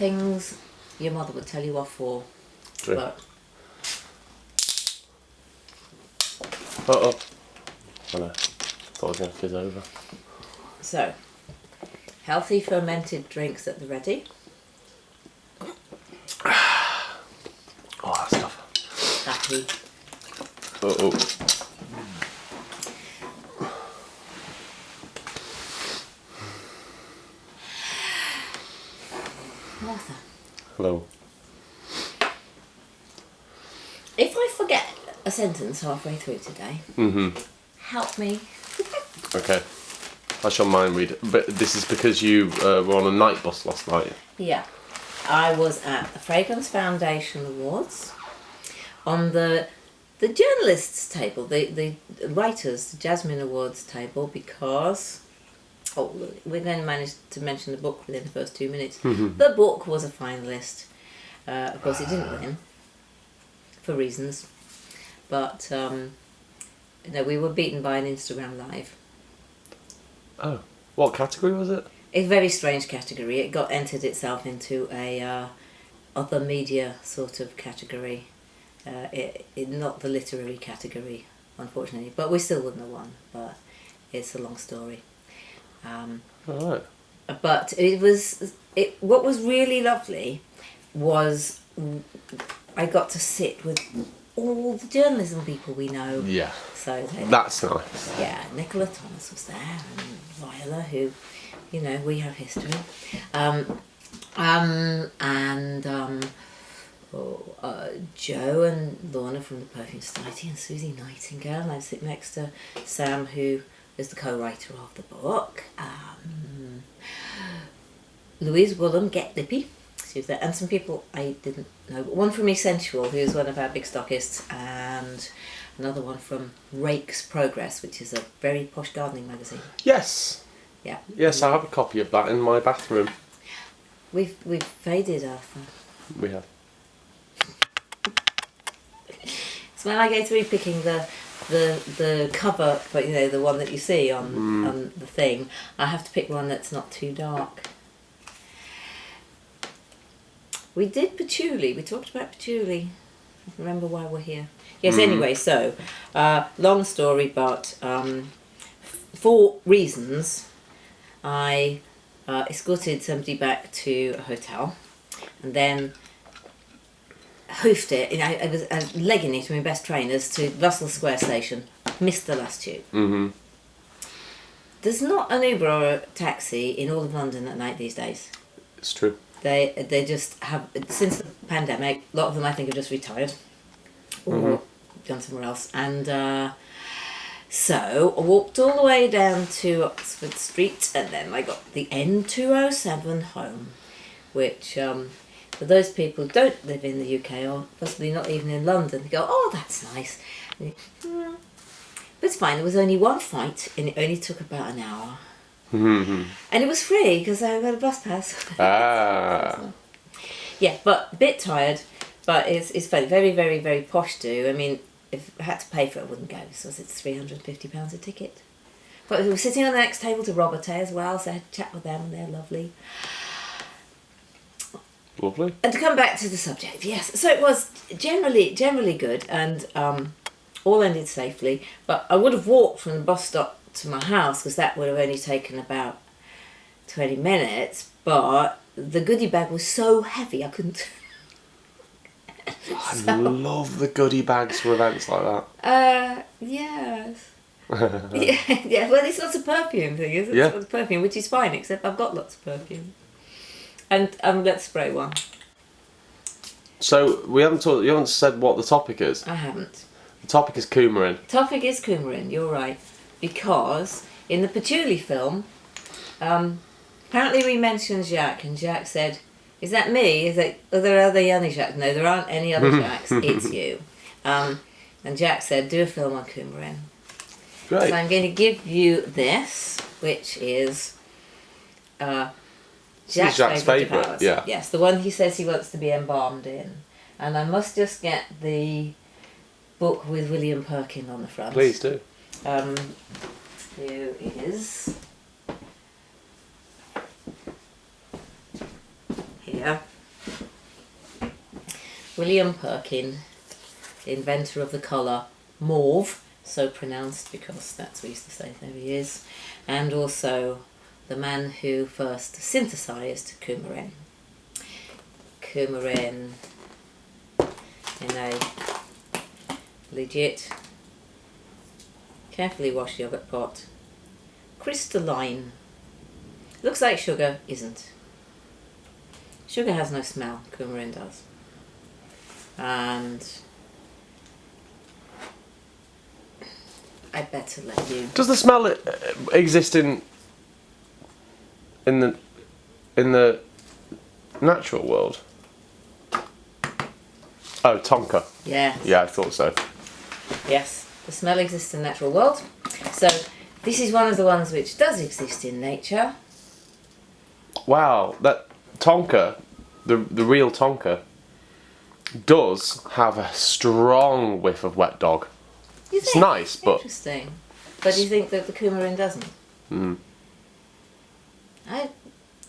things your mother would tell you off for. True. But Oh. I know. Thought I was going to fizz over. so, healthy fermented drinks at the ready. Oh, that stuff. Happy. Oh. Martha, Hello. if I forget a sentence halfway through today, help me. Okay. I shall mind read it. But this is because you were on a night bus last night. Yeah. I was at the Fragrance Foundation Awards on the journalists' table, the writers, the JASMINE Awards table, because we're going to manage to mention the book within the first 2 minutes. The book was a finalist. Of course, it didn't win for reasons, but we were beaten by an Instagram Live. Oh. What category was it? A very strange category. It got entered itself into a other media sort of category. Not the literary category, unfortunately. But we still wouldn't have won. But it's a long story. Alright. But what was really lovely was I got to sit with all the journalism people we know. Yeah. So That's nice. Yeah, Nicola Thomas was there, and Viola, who, we have history. Joe and Lorna from the Perfume Society, and Susie Nightingale. And I sit next to Sam, who is the co-writer of the book. Louise Woolham, Get Lippy. She was there, and some people I didn't know. One from Essential, who's one of our big stockists, and another one from Rake's Progress, which is a very posh gardening magazine. Yes. Yeah. Yes, I have a copy of that in my bathroom. We've faded, Arthur. We have. So when I go through picking the cover, for, the one that you see on the thing, I have to pick one that's not too dark. We did patchouli. We talked about patchouli. Remember why we're here. Yes, anyway, so, long story, but for reasons, I escorted somebody back to a hotel and then hoofed it. I was legging it with my best trainers to Russell Square Station. Missed the last tube. There's not an Uber or a taxi in all of London at night these days. It's true. They just have, since the pandemic, a lot of them I think have just retired or gone somewhere else. And so I walked all the way down to Oxford Street, and then I got the N207 home, which for those people who don't live in the UK or possibly not even in London, they go, oh, that's nice. But it's fine, there was only one flight and it only took about an hour. And it was free because I got a bus pass. Yeah, but a bit tired, but it's funny. Very, very, very posh too. I mean, if I had to pay for it, I wouldn't go, so it's £350 a ticket. But we were sitting on the next table to Robert as well, so I had a chat with them, and they're lovely. Lovely. And to come back to the subject, yes, so it was generally good, and all ended safely. But I would have walked from the bus stop to my house, because that would have only taken about 20 minutes, but the goodie bag was so heavy I couldn't. I love the goodie bags for events like that. Yes. yeah, well, it's not a perfume thing, is it? Yeah. It's not a perfume, which is fine, except I've got lots of perfume. And let's spray one. So, you haven't said what the topic is. I haven't. The topic is Coumarin. Topic is Coumarin, you're right. Because in the patchouli film, apparently we mentioned Jacques, and Jacques said, is that me? Are there other Yanni Jacques? No, there aren't any other Jacques, it's you. And Jacques said, do a film on Coumarin. Great. So I'm going to give you this, which is Jacques' favourite. Yeah. Yes, the one he says he wants to be embalmed in. And I must just get the book with William Perkin on the front. Please do. Who is here. William Perkin, the inventor of the colour mauve, so pronounced because that's what we used to say, there he is, and also the man who first synthesised coumarin. Coumarin in a legit, carefully washed yogurt pot. Crystalline. Looks like sugar, isn't. Sugar has no smell, coumarin does. And I'd better let you... Does the smell exist in the natural world? Oh, tonka. Yeah. Yeah, I thought so. Yes, the smell exists in the natural world. So this is one of the ones which does exist in nature. Wow, that tonka, the real tonka, does have a strong whiff of wet dog. You It's think? nice, but... Interesting. But do you think that the coumarin doesn't? Mm. I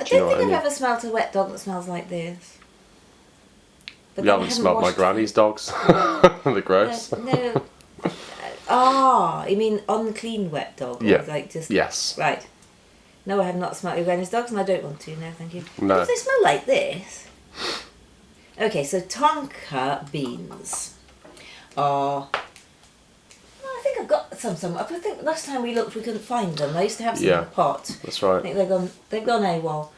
Do you know don't what I think mean? I've ever smelt a wet dog that smells like this. But You then I haven't smelled my washed granny's it. dogs? They're gross. No. You mean unclean wet dog? Or Yeah. like just Yes. right. No, I have not smelt your granny's dogs, and I don't want to. No, thank you. No. If they smell like this. Okay, so tonka beans are. Well, I think I've got some somewhere. I think last time we looked, we couldn't find them. I used to have some in Yeah. a pot. That's I right. think they've gone AWOL,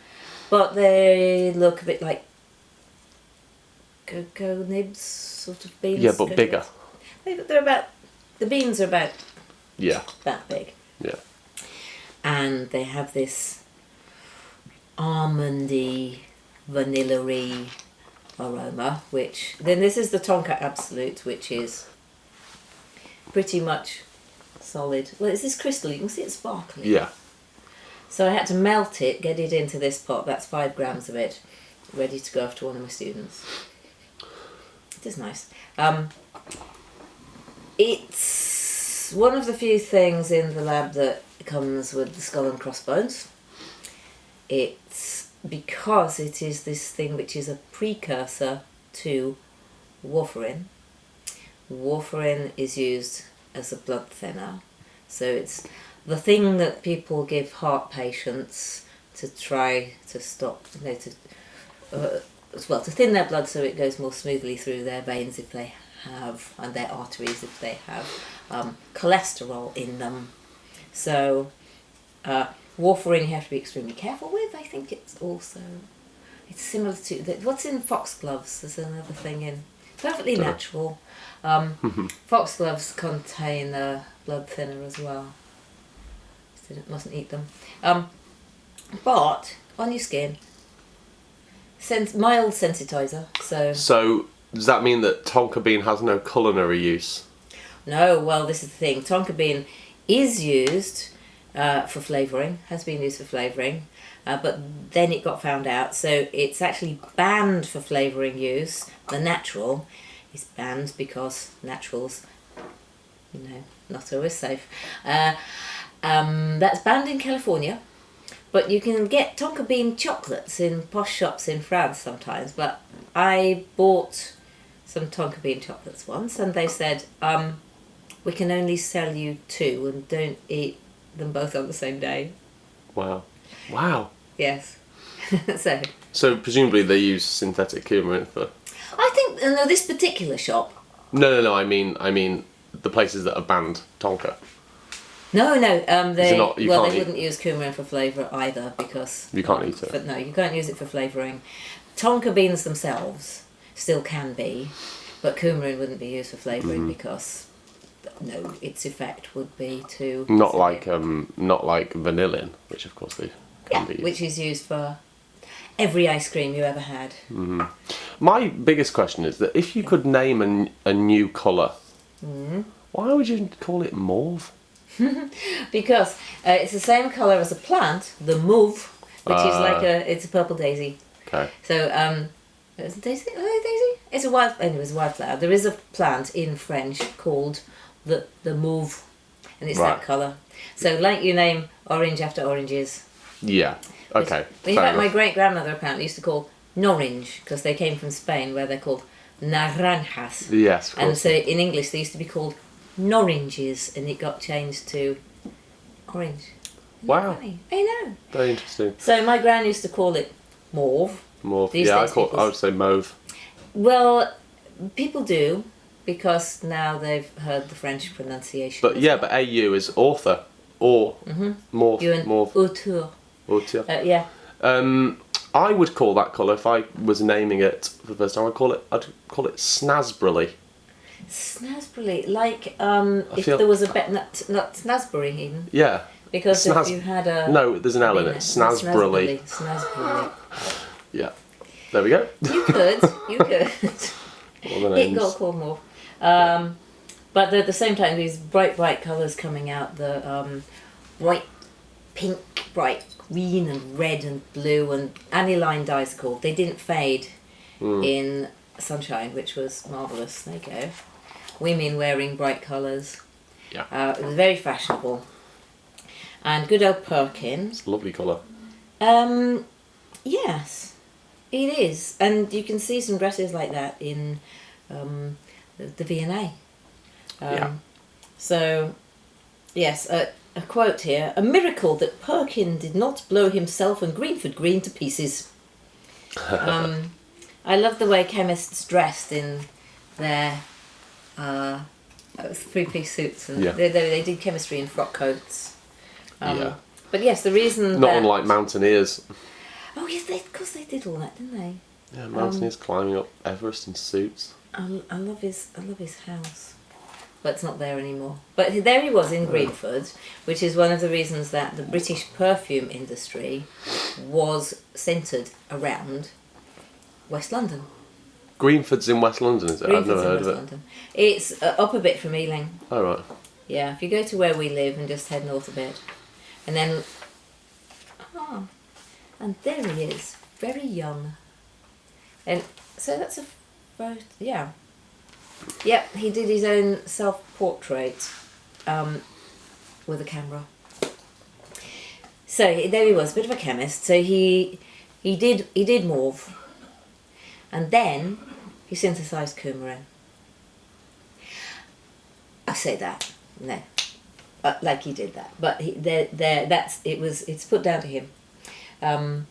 but they look a bit like cocoa nibs sort of beans. Yeah, but Cocoa bigger. nibs. The beans are about Yeah. that big, Yeah. and they have this almondy, vanilla-y aroma. Then this is the Tonka Absolute, which is pretty much solid. Well, it's this crystal. You can see it's sparkling. Yeah. So I had to melt it, get it into this pot. That's 5 grams of it, ready to go off to one of my students. It is nice. It's one of the few things in the lab that comes with the skull and crossbones. It's because it is this thing which is a precursor to warfarin. Warfarin is used as a blood thinner, so it's the thing that people give heart patients to try to stop, to thin their blood so it goes more smoothly through their veins if they have, and their arteries if they have cholesterol in them. So warfarin you have to be extremely careful with. I think it's similar to what's in foxgloves. There's another thing in perfectly natural. Foxgloves contain a blood thinner as well. So mustn't eat them. But on your skin, mild sensitizer. So does that mean that tonka bean has no culinary use? No, well, this is the thing. Tonka bean is used for flavouring, has been used for flavouring, but then it got found out, so it's actually banned for flavouring use. The natural is banned because naturals, not always safe. That's banned in California, but you can get tonka bean chocolates in posh shops in France sometimes. But I bought some tonka bean chocolates once, and they said, we can only sell you 2 and don't eat them both on the same day. Wow. Yes. So presumably they use synthetic coumarin for... I think, no, this particular shop. No. I mean the places that have banned tonka. No. They can't wouldn't use coumarin for flavour either because You can't eat it. But no, you can't use it for flavouring. Tonka beans themselves still can be, but coumarin wouldn't be used for flavouring because its effect would be to Not like vanillin, which of course they can be used. which is used for every ice cream you ever had. My biggest question is that if you could name a new colour, why would you call it mauve? Because it's the same colour as a plant, the mauve, which is it's a purple daisy. Okay. So is it daisy? Daisy? It's a wildflower. There is a plant in French called the mauve, and it's that colour. So like you name orange after oranges. Yeah. Okay. In fact, my great grandmother apparently used to call Norange because they came from Spain, where they're called naranjas. Yes, of course. And so in English they used to be called noranges, and it got changed to orange. Isn't that Wow. funny? I know. Very interesting. So my gran used to call it mauve. Mauve. These Yeah, days people- I would say mauve. Well, people do, because now they've heard the French pronunciation. But as yeah, well. but AU is author. Or. Mauve. You and Mauve. auteur. Auteur. Yeah. I would call that colour, if I was naming it for the first time, I'd call it snasbrily. Snasberry, like if feel- there was a bet, not snasberry even, Yeah. because if you had a No, there's an L in it. Snasbrily. Snasberry. Yeah. There we go. You could. All the It names. got called more. But at the same time, these bright colours coming out, the bright pink, bright green and red and blue, and aniline dyes are called. They didn't fade in sunshine, which was marvellous. There you go. Women wearing bright colours. Yeah. It was very fashionable. And good old Perkins. It's a lovely colour. Yes, it is. And you can see some dresses like that in the V&A. Yeah. So, yes, a quote here. A miracle that Perkin did not blow himself and Greenford Green to pieces. I love the way chemists dressed in their three-piece suits. And Yeah. they did chemistry in frock coats. Yeah. But yes, the reason Not that... unlike mountaineers. Oh yes, of course they did all that, didn't they? Yeah, mountaineers climbing up Everest in suits. I love his house, but it's not there anymore. But there he was in Greenford, which is one of the reasons that the British perfume industry was centred around West London. Greenford's in West London, is it? I've never heard of it. London. It's up a bit from Ealing. Oh, right. Yeah, if you go to where we live and just head north a bit, and then and there he is, very young, and so that's a photo. Yeah. Yep, he did his own self-portrait with a camera. So there he was, a bit of a chemist. So he did mauve, and then he synthesised Coumarin. I say that no, like he did that, but it's put down to him, and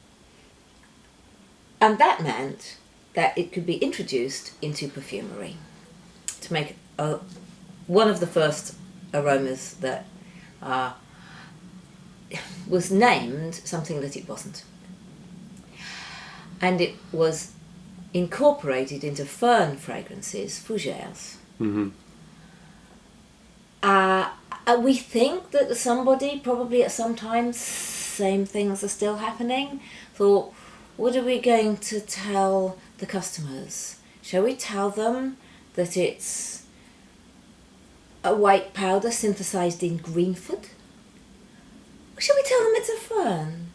that meant that it could be introduced into perfumery to make one of the first aromas that was named something that it wasn't. And it was incorporated into fern fragrances, fougères. Mm-hmm. We think that somebody, probably at some time, same things are still happening, thought, what are we going to tell the customers? Shall we tell them that it's a white powder synthesised in Greenford? Or shall we tell them it's a fern?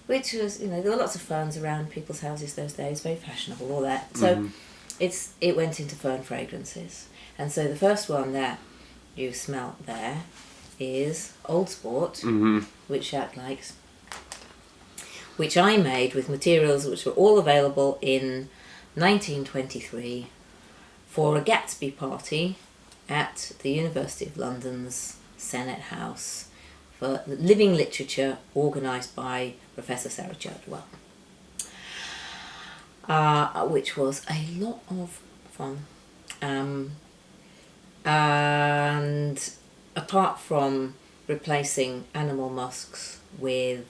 Which was, there were lots of ferns around people's houses those days, very fashionable, all that. So it went into fern fragrances. And so the first one that you smell there is Old Sport, which Jacques likes, which I made with materials which were all available in 1923 for a Gatsby party at the University of London's Senate House for living literature, organised by Professor Sarah Chadwell, which was a lot of fun. And apart from replacing animal musks with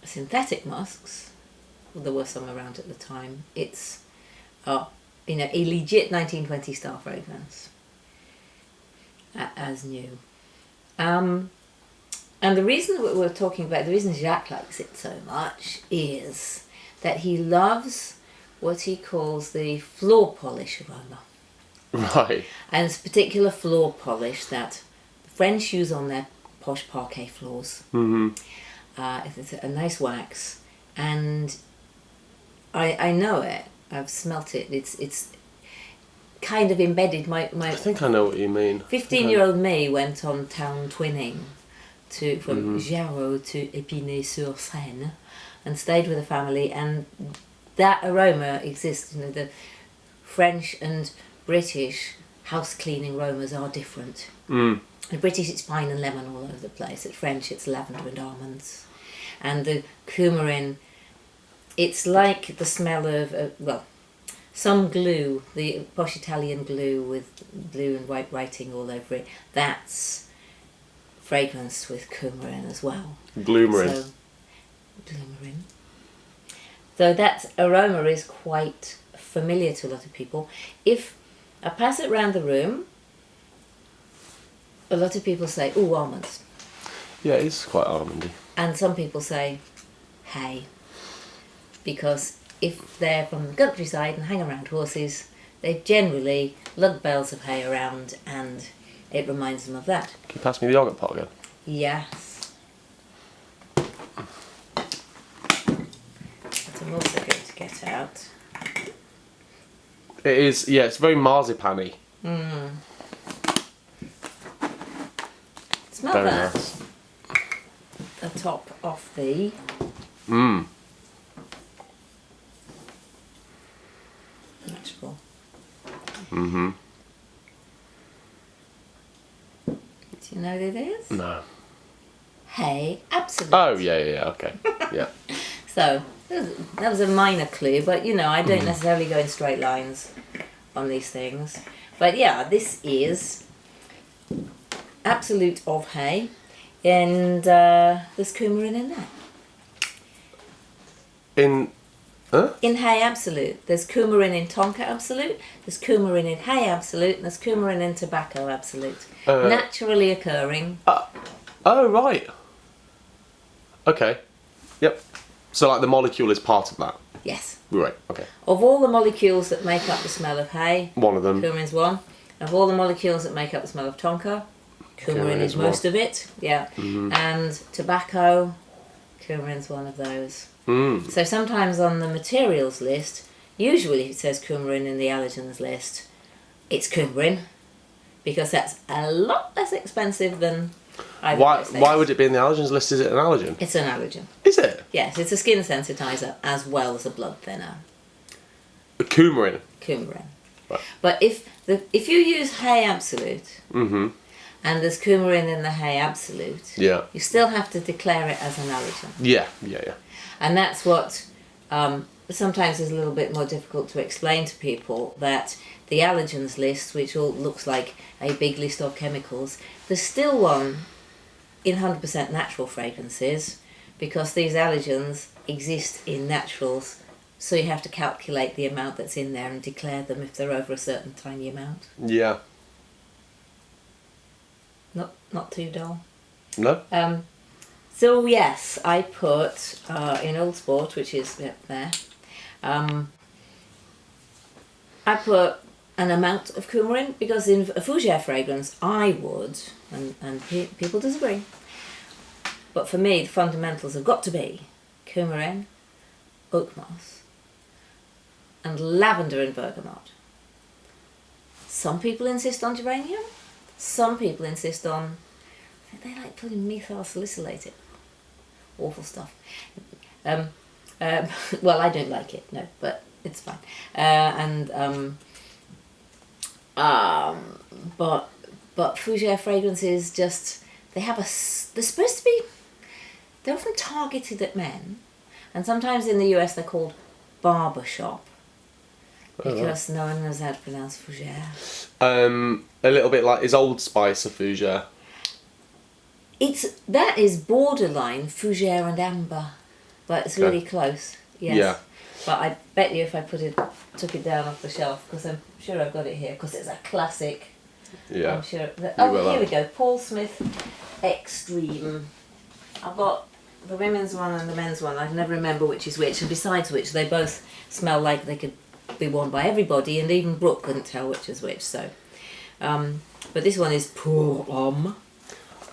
synthetic musks, there were some around at the time, it's a legit 1920 style fragrance, as new. And the reason that we're talking about, the reason Jacques likes it so much is that he loves what he calls the floor polish aroma. Right. And it's a particular floor polish that the French use on their posh parquet floors. Mm-hmm. It's a nice wax, and I know it. I've smelt it. It's kind of embedded. I think I know what you mean. 15-year-old me went on town twinning from Jarreau to Épinay-sur-Seine, and stayed with a family, and that aroma exists. You know, the French and British house cleaning aromas are different. In British, it's pine and lemon all over the place. At French, it's lavender and almonds. And the Coumarin, it's like the smell of, some glue, the posh Italian glue with blue and white writing all over it. That's fragranced with Coumarin as well. Gloomerin. Coumarin. So that aroma is quite familiar to a lot of people. If I pass it around the room, a lot of people say, "Ooh, almonds." Yeah, it's quite almondy. And some people say, "Hay." Because if they're from the countryside and hang around horses, they generally lug bales of hay around and it reminds them of that. Can you pass me the yogurt pot again? Yes. But I'm also going to get out. It is, yeah, it's very marzipan-y. Smell Very that. nice. The top of the... Natural. Do you know what it is? No. Hay Absolute. Oh, yeah, okay. Yeah. So, that was a minor clue, but you know, I don't necessarily go in straight lines on these things. But yeah, this is Absolute of Hay, and there's Coumarin in there. In Hay Absolute. There's Coumarin in Tonka Absolute, there's Coumarin in Hay Absolute, and there's Coumarin in Tobacco Absolute. Naturally occurring. Oh, right. Okay. Yep. So, like, the molecule is part of that? Yes. Right, okay. Of all the molecules that make up the smell of hay, One of them. Coumarin's one. Of all the molecules that make up the smell of Tonka, Coumarin is most of it. Yeah. And tobacco, Coumarin's one of those. So sometimes on the materials list, usually if it says Coumarin in the allergens list, it's Coumarin, because that's a lot less expensive than either of those things. Why would it be in the allergens list? Is it an allergen? It's an allergen. Is it? Yes, it's a skin sensitizer as well as a blood thinner. A coumarin. Coumarin. Right. But if you use Hay Absolute, and there's Coumarin in the Hay Absolute, Yeah. you still have to declare it as an allergen. Yeah. And that's what sometimes is a little bit more difficult to explain to people, that the allergens list, which all looks like a big list of chemicals, there's still one in 100% natural fragrances, because these allergens exist in naturals, so you have to calculate the amount that's in there and declare them if they're over a certain tiny amount. Yeah. Not too dull. No? So yes, I put in Old Sport, which is there, I put an amount of Coumarin, because in a fougere fragrance I would, and people disagree, but for me the fundamentals have got to be Coumarin, oak moss, and lavender and bergamot. Some people insist on geranium, some people insist on, they like putting methyl salicylate in. Awful stuff. Well, I don't like it, no, but it's fine. But fougere fragrances just, they're supposed to be, they're often targeted at men, and sometimes in the US they're called barbershop, because no one knows how to pronounce fougere. A little bit like, is Old Spice a fougere? That is borderline fougere and amber, but it's really close. Yes. Yeah. But I bet you if I took it down off the shelf, because I'm sure I've got it here, because it's a classic. Yeah. I'm sure. Here we go. Paul Smith Extreme. I've got the women's one and the men's one. I can never remember which is which, and besides which, they both smell like they could be worn by everybody, and even Brooke couldn't tell which is which. So, but this one is Pour Homme.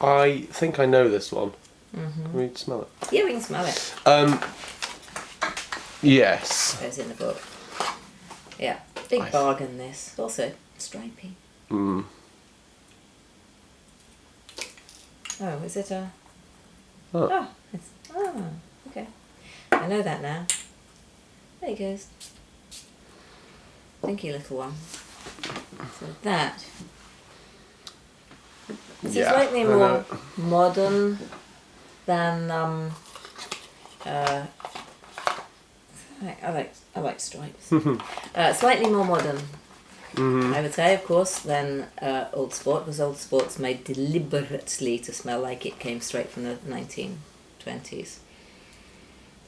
I think I know this one. Can we smell it? Yeah, we can smell it. Yes. Goes in the book. Yeah, big bargain this. Also stripy. Oh, is it a? Oh, okay. I know that now. he goes. Thank you, little one. So that. This is slightly more modern than I like stripes. Slightly more modern, I would say, of course, than Old Sport, because Old Sport's made deliberately to smell like it came straight from the 1920s.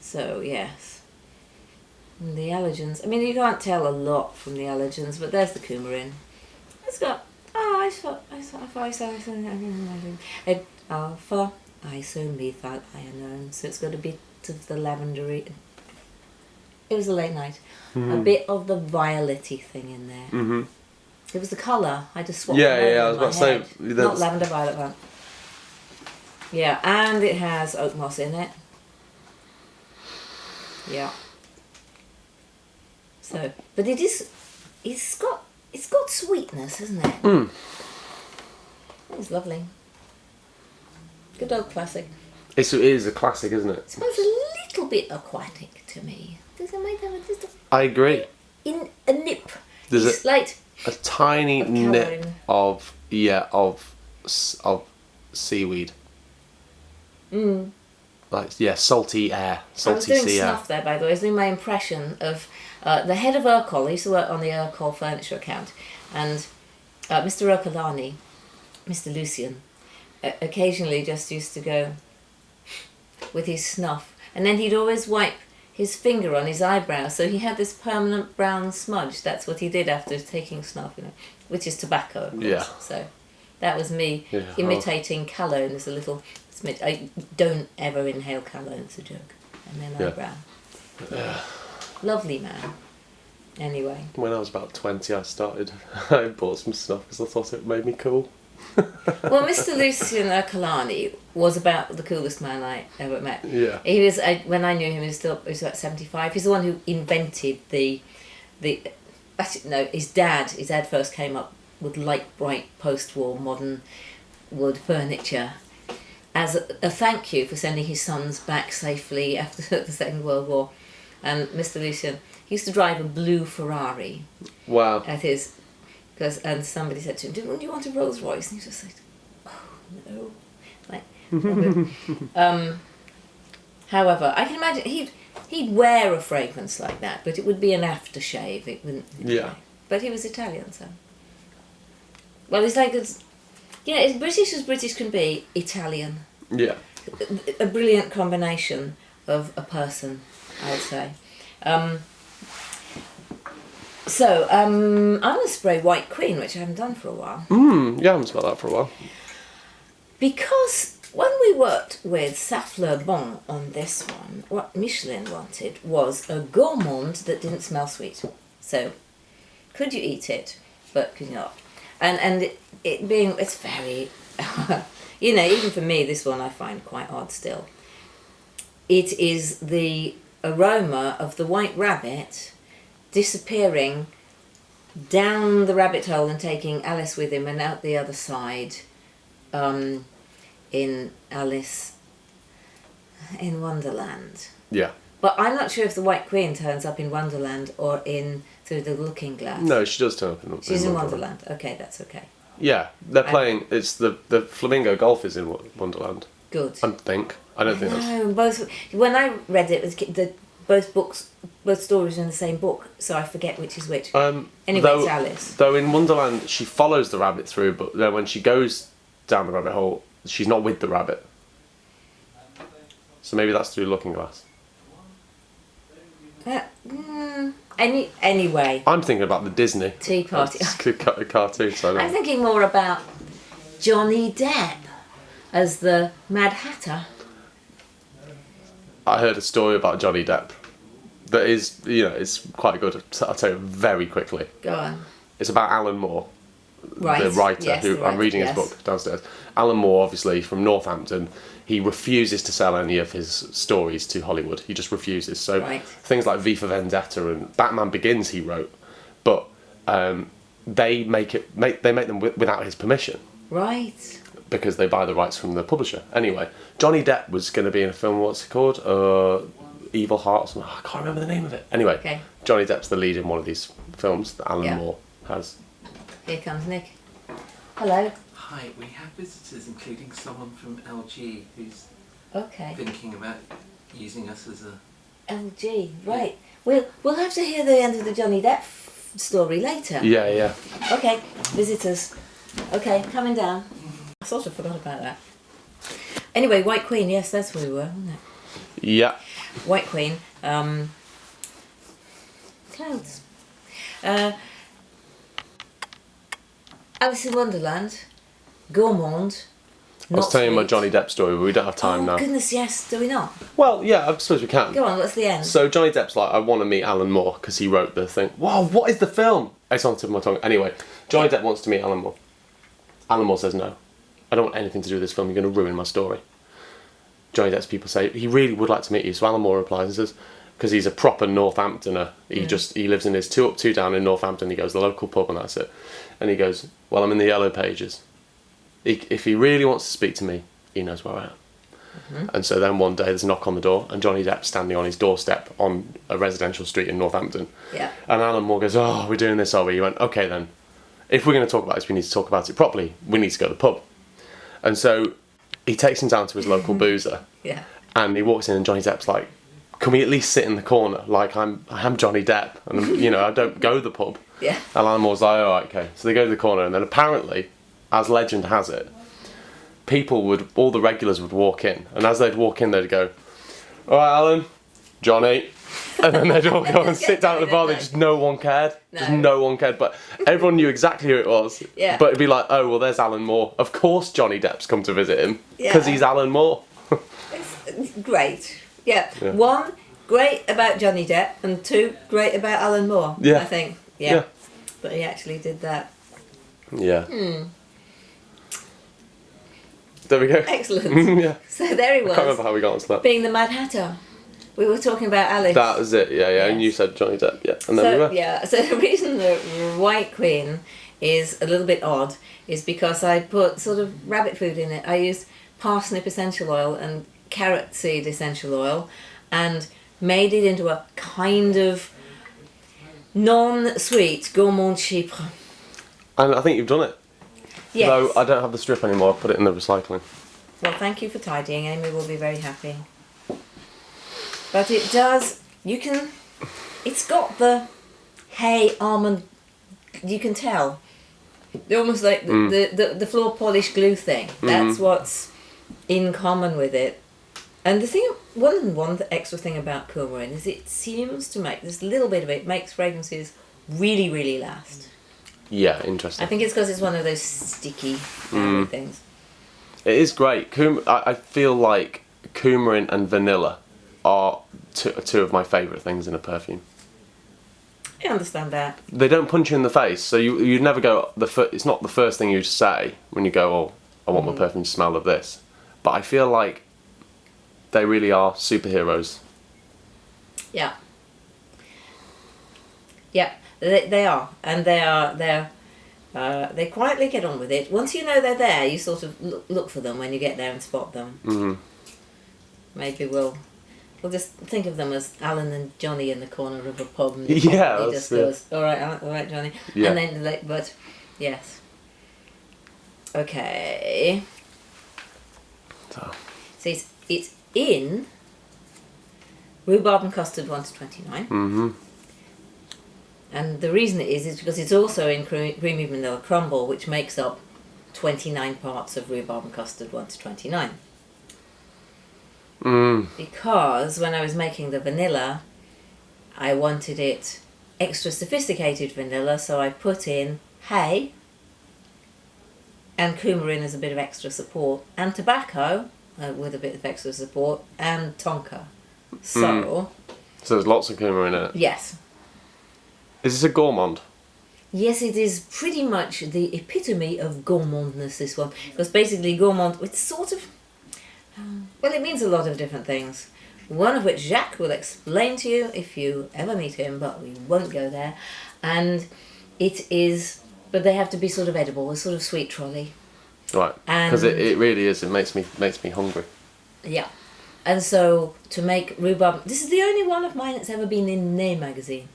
So yes, and the allergens. I mean, you can't tell a lot from the allergens, but there's the Coumarin. It's got alpha isomethyl ionone, so it's got a bit of the lavendery. It was a late night. A bit of the violet-y thing in there. Mm-hmm. It was the colour. I just swapped it over I was about to say. Not lavender, violet one. Yeah, and it has oak moss in it. Yeah. So, but it's got sweetness, isn't it? Mm. It's lovely. Good old classic. It is a classic, isn't it? It smells a little bit aquatic to me. Does it make them just I agree. in a nip? There's like a tiny nip of seaweed. Mm. Like salty air, salty sea air. I was doing snuff there, by the way. I was doing my impression of the head of Urquhart. I used to work on the Urquhart furniture account, and Mr. Urquharani, Mr. Lucian, occasionally just used to go with his snuff, and then he'd always wipe his finger on his eyebrow, so he had this permanent brown smudge. That's what he did after taking snuff, which is tobacco, of course. Yeah. So that was me imitating colour, and there's a little. I don't ever inhale colour. It's a joke. And then eyebrow. Yeah. Lovely man. Anyway. When I was about 20, I bought some stuff because I thought it made me cool. Well, Mr. Lucian Kalani was about the coolest man I ever met. Yeah. He was, when I knew him, he was about 75. He's the one who invented his dad first came up with light, bright, post-war, modern wood furniture as a thank you for sending his sons back safely after the Second World War. And Mr. Lucian, he used to drive a blue Ferrari. Wow. And somebody said to him, "Do you want a Rolls Royce?" And he was just like, "Oh no." However, I can imagine he'd wear a fragrance like that, but it would be an aftershave. It wouldn't. Yeah. But he was Italian, so. Well, it's like as British as British can be. Italian. Yeah. A brilliant combination of a person, I would say. I'm going to spray White Queen, which I haven't done for a while. Yeah, I haven't smelled that for a while. Because when we worked with Safle Bon on this one, what Michelin wanted was a gourmand that didn't smell sweet. So, could you eat it, but could you not? And it's very, even for me, this one I find quite odd still. It is the aroma of the white rabbit disappearing down the rabbit hole and taking Alice with him and out the other side in Alice in Wonderland. Yeah. But I'm not sure if the White Queen turns up in Wonderland or in Through the Looking Glass. No, she does turn up in She's in Wonderland. Okay, that's okay. Yeah, they're playing. It's the Flamingo Golf is in Wonderland. Good. I think that's. No, both. When I read it, both stories are in the same book, so I forget which is which. Anyway, it's Alice. Though in Wonderland, she follows the rabbit through, but then when she goes down the rabbit hole, she's not with the rabbit. So maybe that's through Looking Glass. Anyway. I'm thinking about the Disney Tea Party. Cartoon. So I'm thinking more about Johnny Depp as the Mad Hatter. I heard a story about Johnny Depp that is, it's quite good. I'll tell you very quickly. Go on. It's about Alan Moore, right. the writer, yes, who I'm reading his book downstairs. Alan Moore, obviously from Northampton, he refuses to sell any of his stories to Hollywood. He just refuses. So things like V for Vendetta and Batman Begins he wrote, but they make them without his permission. Right. Because they buy the rights from the publisher. Anyway, Johnny Depp was going to be in a film. What's it called? Evil Hearts. I can't remember the name of it. Anyway, Okay. Johnny Depp's the lead in one of these films that Alan Yeah. Moore has. Here comes Nick. Hello. Hi, we have visitors, including someone from LG who's Okay. thinking about using us as a... LG, right. We'll have to hear the end of the Johnny Depp story later. Yeah, yeah. Okay, visitors. Okay, coming down. I sort of forgot about that. Anyway, White Queen, yes, that's where we were, wasn't it? Yeah. White Queen. Clouds. Alice in Wonderland. Gourmand. I was telling you my Johnny Depp story, but we don't have time now. Goodness, yes, do we not? Well, yeah, I suppose we can. Go on, what's the end? So Johnny Depp's like, I want to meet Alan Moore because he wrote the thing. Wow, what is the film? It's on the tip of my tongue. Anyway, Johnny Depp wants to meet Alan Moore. Alan Moore says no. I don't want anything to do with this film. You're going to ruin my story. Johnny Depp's people say he really would like to meet you. So Alan Moore replies and says, because he's a proper Northamptoner. He lives in his 2 Up 2 Down in Northampton. He goes to the local pub and that's it. And he goes, well, I'm in the Yellow Pages. If he really wants to speak to me, he knows where I am. Mm-hmm. And so then one day there's a knock on the door and Johnny Depp's standing on his doorstep on a residential street in Northampton. Yeah. And Alan Moore goes, oh, we're doing this, are we? He went, okay then. If we're going to talk about this, we need to talk about it properly. We need to go to the pub. And so he takes him down to his local boozer. Yeah. And he walks in and Johnny Depp's like, can we at least sit in the corner? Like, I am Johnny Depp. And, I don't go to the pub. Yeah. And Alan Moore's like, all right, okay. So they go to the corner and then apparently, as legend has it, all the regulars would walk in. And as they'd walk in, they'd go, all right, Alan, Johnny. And then they'd all go and sit down at the bar. No one cared. No. Just no one cared. But everyone knew exactly who it was. Yeah. But it'd be like, oh, well, there's Alan Moore. Of course Johnny Depp's come to visit him. Because Yeah. he's Alan Moore. It's great. Yeah. Yeah. 1, great about Johnny Depp, and 2, great about Alan Moore. Yeah. I think. Yeah. Yeah. But he actually did that. Yeah. There we go. Excellent. Yeah. So there he I can't remember was, how we got onto that. being the Mad Hatter. We were talking about Alice. That was it, yeah. Yes. And you said Johnny Depp, yeah. And then we were. Yeah, so the reason the White Queen is a little bit odd is because I put sort of rabbit food in it. I used parsnip essential oil and carrot seed essential oil and made it into a kind of non-sweet gourmand chypre. And I think you've done it. Yes. Though I don't have the strip anymore, I put it in the recycling. Well, thank you for tidying. Amy will be very happy. But it does, it's got the hay almond, you can tell. They're almost like the floor polish glue thing. That's what's in common with it. And the thing, one extra thing about Coumarin is it seems to make, this little bit of it makes fragrances really, really last. Yeah, interesting. I think it's because it's one of those sticky things. It is great. I feel like coumarin and vanilla are two of my favourite things in a perfume. I understand that. They don't punch you in the face, so you'd never go, it's not the first thing you'd say when you go, oh, I want my perfume to smell of this. But I feel like they really are superheroes. Yeah. Yeah, they are, and they quietly get on with it. Once you know they're there, you sort of look for them when you get there and spot them. Mm-hmm. Maybe we'll just think of them as Alan and Johnny in the corner of a pub. And Yeah, he just goes, all right, Alan, all right, Johnny. Yeah. And then, but yes. Okay. So. It's in rhubarb and custard 1 to 29. Mm-hmm. And the reason it is because it's also in creamy vanilla crumble, which makes up 29 parts of rhubarb and custard 1 to 29. Because when I was making the vanilla, I wanted it extra sophisticated vanilla, so I put in hay and coumarin as a bit of extra support, and tobacco with a bit of extra support, and tonka. So there's lots of coumarin in it. yes. Is this a gourmand? Yes, it is pretty much the epitome of gourmandness, this one. Because basically gourmand, it's sort of, well, it means a lot of different things. One of which Jacques will explain to you if you ever meet him, but we won't go there. And it is, but they have to be sort of edible, a sort of sweet trolley. Right, because it really is. It makes me hungry. Yeah. And so to make rhubarb, this is the only one of mine that's ever been in Name magazine.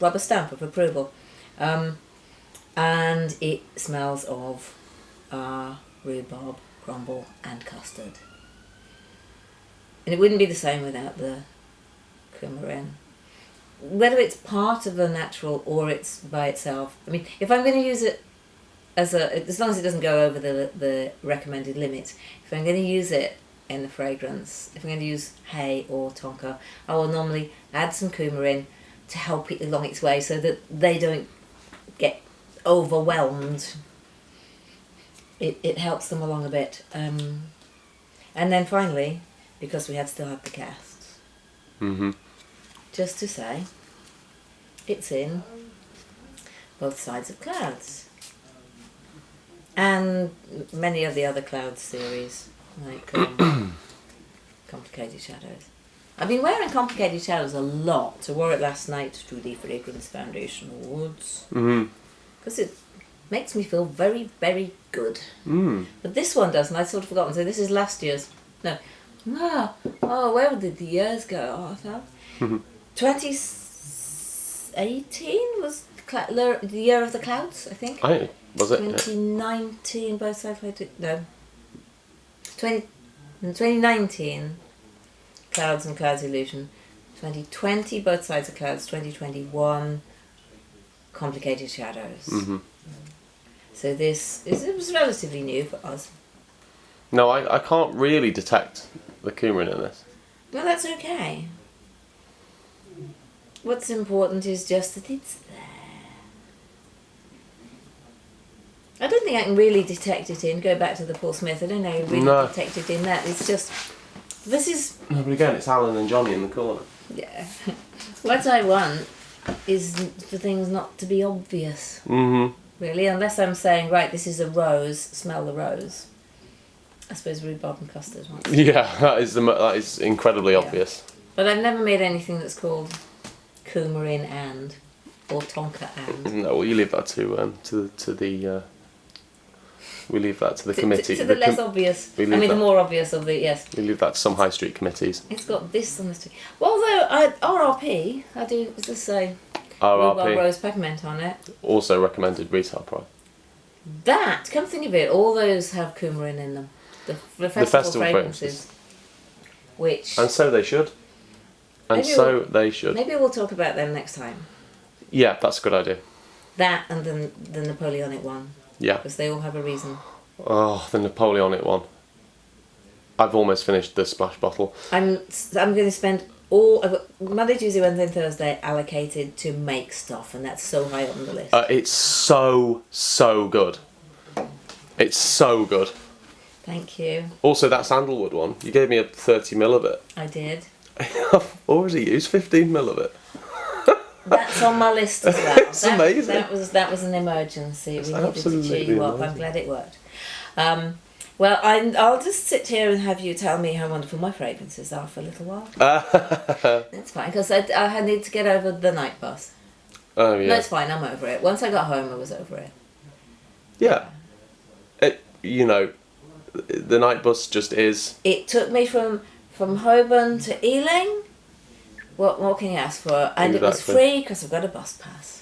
Rubber stamp of approval. And it smells of rhubarb, crumble and custard. And it wouldn't be the same without the coumarin. Whether it's part of the natural or it's by itself. I mean, if I'm going to use it as long as it doesn't go over the recommended limits, if I'm going to use it in the fragrance, if I'm going to use hay or tonka, I will normally add some coumarin to help it along its way so that they don't get overwhelmed. It helps them along a bit. And then finally, because we still have the casts, just to say, it's in both sides of clouds and many of the other clouds series, like Complicated Shadows. I've been wearing Complicated Shadows a lot. I wore it last night to the Fragrance Foundation Awards because it makes me feel very, very good. But this one doesn't. I'd sort of forgotten. So this is last year's. No. Where did the years go? Oh, I thought 2018 was the year of the clouds, I think. Was it? 2019, both sides. No. 2019, Clouds and Clouds Illusion. 2020, Both Sides of Clouds. 2021, Complicated Shadows. So it was relatively new for us. No, I can't really detect the coumarin in this. Well, that's okay. What's important is just that it's there. I don't think I can really detect it in, go back to the Paul Smith, I don't know, really detect it in that. It's just, this is... No, but again, it's Alan and Johnny in the corner. Yeah. What I want is for things not to be obvious. Really, unless I'm saying, right, this is a rose, smell the rose. I suppose rhubarb and custard. Yeah, that is incredibly obvious. But I've never made anything that's called coumarin and, or tonka and. No, well, you leave that to the... We leave that to the committee. To the less obvious. The more obvious of the, yes. We leave that to some high street committees. It's got this on the street. Well, although RRP, does this say rhubarb rose peppermint on it? Also recommended retail price. That, come think of it, all those have coumarin in them. The festival fragrances. Which... And so they should. They should. Maybe we'll talk about them next time. Yeah, that's a good idea. That and the Napoleonic one. Yeah. Because they all have a reason. Oh, the Napoleonic one. I've almost finished the splash bottle. I'm going to spend I've got Monday, Tuesday, Wednesday and Thursday allocated to make stuff, and that's so high on the list. It's so good. It's so good. Thank you. Also, that sandalwood one, you gave me a 30ml of it. I did. I've already used 15ml of it. That's on my list as well. It's amazing. That was an emergency. We needed to cheer you up. I'm glad it worked. Well, I'll just sit here and have you tell me how wonderful my fragrances are for a little while. It's fine, because I need to get over the night bus. Oh, yeah. No, it's fine, I'm over it. Once I got home, I was over it. Yeah. The night bus just is... It took me from Holborn to Ealing. What more can you ask for? And it was free, because I've got a bus pass.